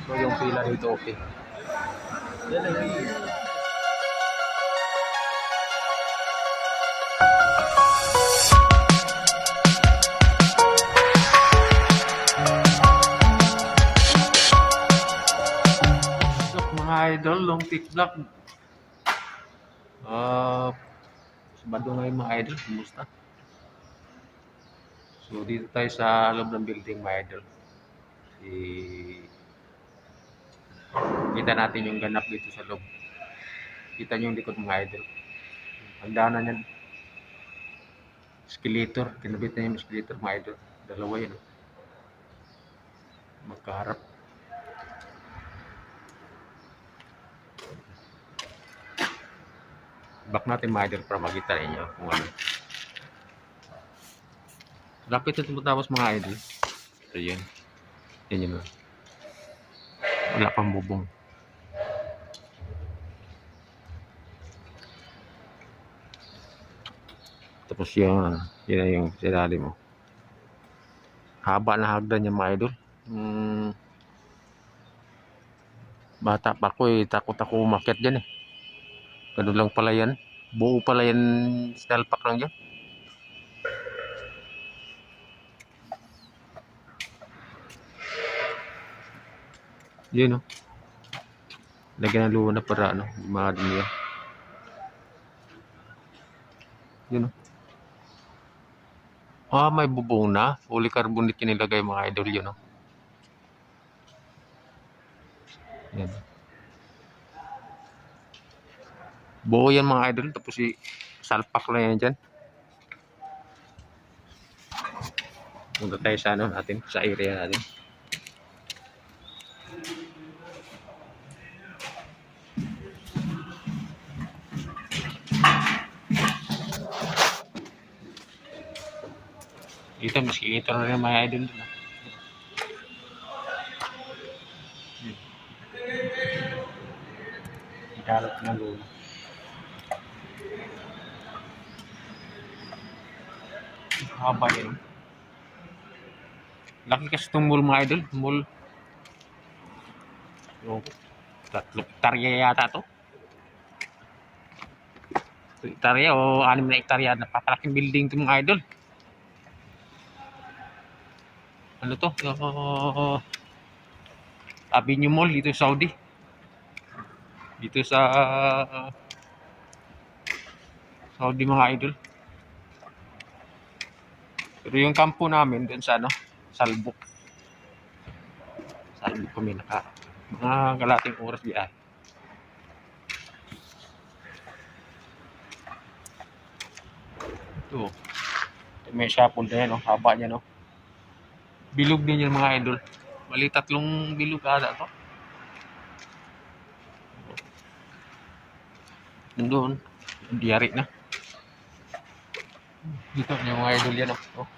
So yung pila dito okay. Mga idol, long tick vlog. Sabado ngayon mga idol, kumusta? So dito tayo sa loob ng building mga idol. Kita natin yung ganap dito sa loob. Kita nyo yung likod mga idol. Ang daanan yan. Escalator. Kinabit na yung escalator mga idol. Dalawa yun. Magkaharap. Back natin mga idol para makita ninyo kung ano. Lapit na tumutapos mga idol. So yun. Yan yun. Wala pang bubong. Tapos yun na yung sinali mo. Haba na hagdan yung mga idol. Bata pa ako takot ako umakyat dyan eh. Ganun lang pala yan. Buo pala yan, sinalpak lang dyan. Yun o. Lagyan ng luna para ano, gumadin yan. Yun o. May bubong na. Polycarbonate yung nilagay mga idol yun o. Yan. Buo yan mga idol. Tapos salpak lang yan dyan. Punta tayo sa ano natin, sa area natin. Dito, maski ito na rin mga idol dun. Ikalot na luna. Haba yun. Laki kasi itong mall mga idol. Mall. So, 3 hektarya yata to. 3 hektarya o 6 na hektarya. Napakalaking building to mga idol. Ano to? Avenue Mall dito sa Saudi. Dito sa Saudi mga idol. Pero yung kampo namin dun sa ano, Salbuk. Salbuk kami mga kalating oras biyahe. Ito. May shopon na yan, no? Haba niya, no? Bilog din yung mga idol. Bali 3 bilog kada to. Nandun. Diyari na. Dito yung mga idol yan, no? Oh.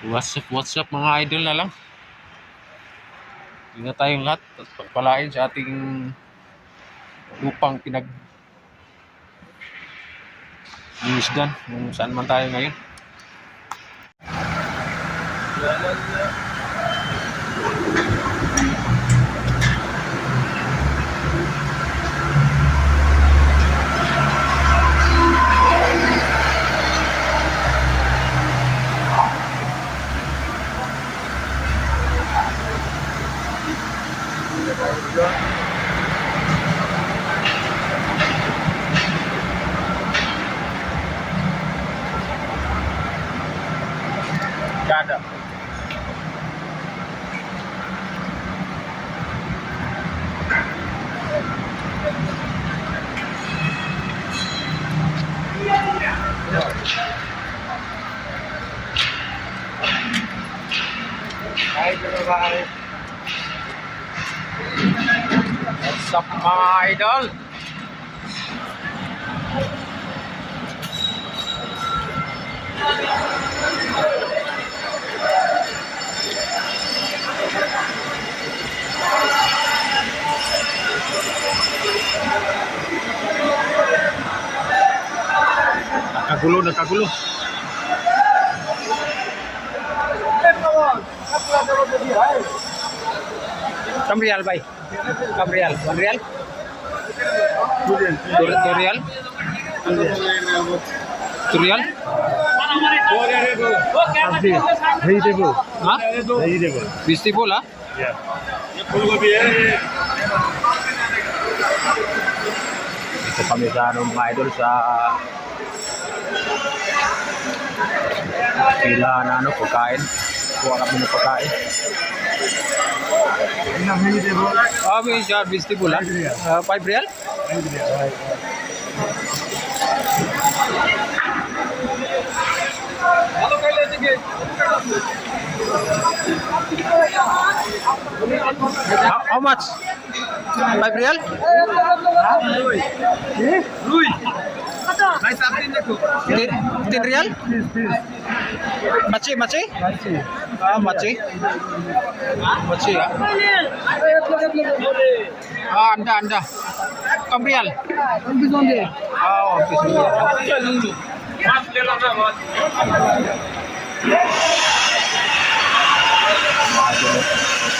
What's up mga idol na lang. Hindi na tayong lahat at pagpalain sa ating lupang pinag-iisdan kung saan man tayo ngayon. Kada. Hi, bye. What's up mga idol? Nagkagulo. Kam real bay? Kam real? 1 real? 2 real? 2 real? Vegetable. Ha? Vegetable. Vegetable ha? Yeah. Ito kami sa mga idol sa pila na pagkain. Kuha kami ng pagkain. Vegetable. May vegetable ha? 5 real? How much? 5 real? Lui. 10 real? Machi? Machi. Machi ya? Anda. Kam real?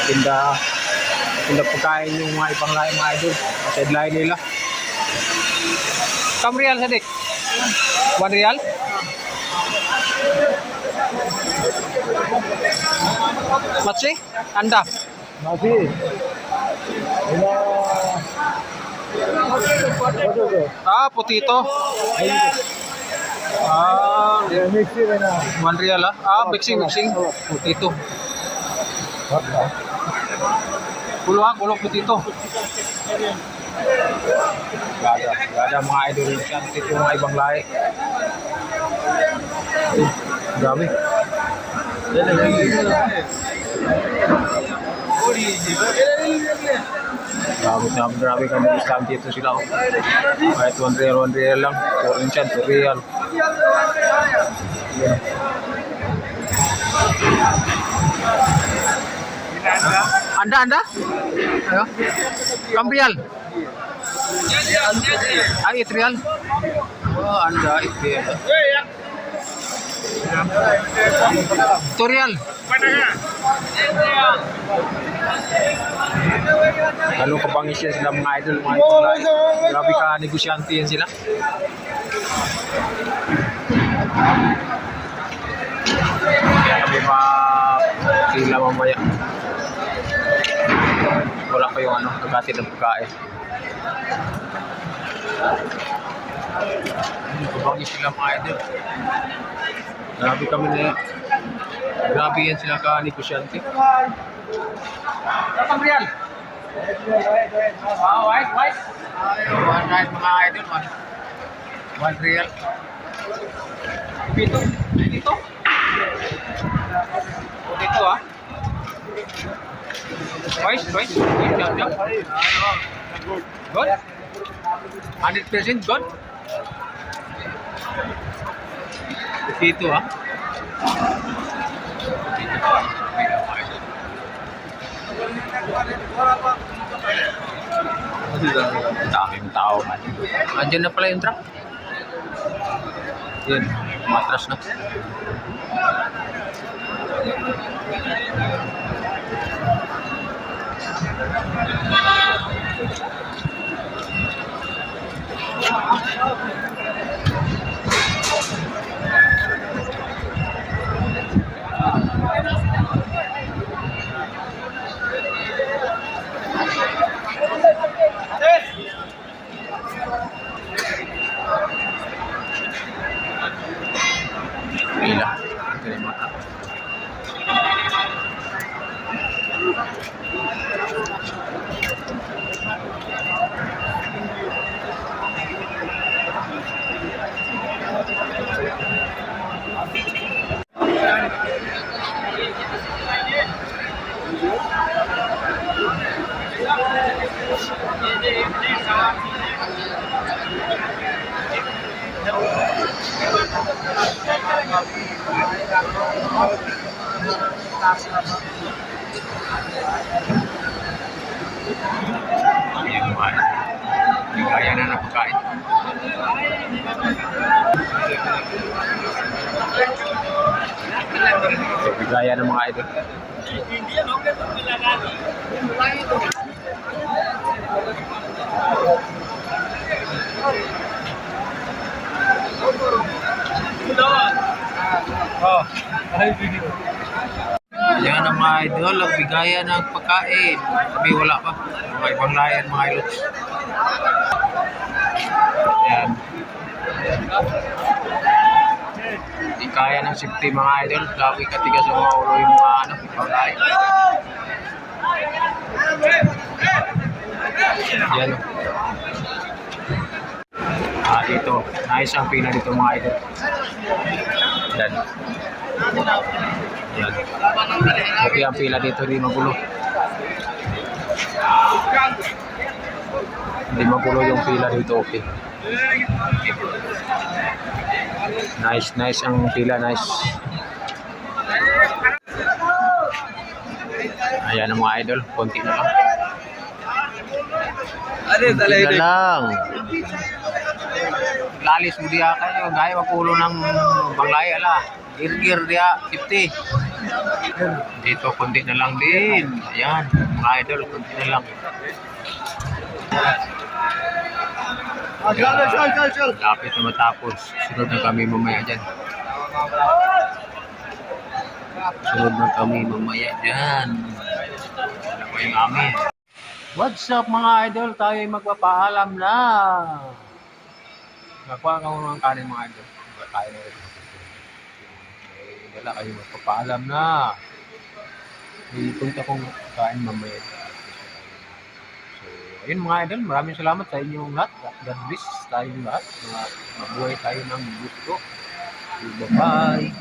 Tinda pagkain yung mga ibang lahi mga idol. Sideline nila. Kam real sadik? 1 real? Machi? Anda? Machi. Potato. Mixi na. 1 real mixing. Potato. Kulo potato. Gada mga idol dyan. Ito yung mga ibang lahi. Grabe. Grabe kami discount dito sila. Kahit 1 real lang. 4 inch yan, 2 real. Anda? Ayo. Kam real? 8 real? Anda 8 real. 2 real? Lalo kapangis yan sila mga idol, mga idol. Grabe ka negosyante yan sila. Kaya kami sila mamaya. Wala pa yung pagkatid ng pagkain. Kapangis sila mga idol. Grabe yan sila ka negosyante. Kapang real? White? 1 real mga idol. 1 real. Dito? Dito Twice? Good? 100% good? Dito daming tao man. Andiyan na pala yung truck. Yan, matras na. Pila. Kaya na napakain. So, bigaya ng mga idol. Oh, ay video. Yan ang mga idol, ang bigaya ng pagkain. Sabi wala pa. Mga ibang layan mga idol. Yan. Hindi kaya ng safety mga idol. Lagi katigas sa mga ulo yung mga ibang layan. Yan. Dito. Nice ang pila dito mga idol. Yan. Yan. Okay ang pila dito, di magulo. Hindi magulo yung pila dito, okay. Nice ang pila, nice. Ayan ang mga idol, konti na lang. Konti na lang. Lalis mo diya kayo, gaya magulo ng banglay, ala. Gir dia, 50. Dito, konti na lang din. Ayan, mga idol, konti na lang. Lapit na matapos. Sunod na kami mamaya dyan. Ano ko yung amin. What's up mga idol? Tayo ay magpapaalam na. Nakuha ka mo ng kanin mga idol. Tayo na rin. Wala kayo magpapaalam na. May punta kong kain mamaya. So, ayun mga idol, maraming salamat sa inyong lahat. God bless tayong lahat. Mabuhay tayo ng gusto. Bye-bye.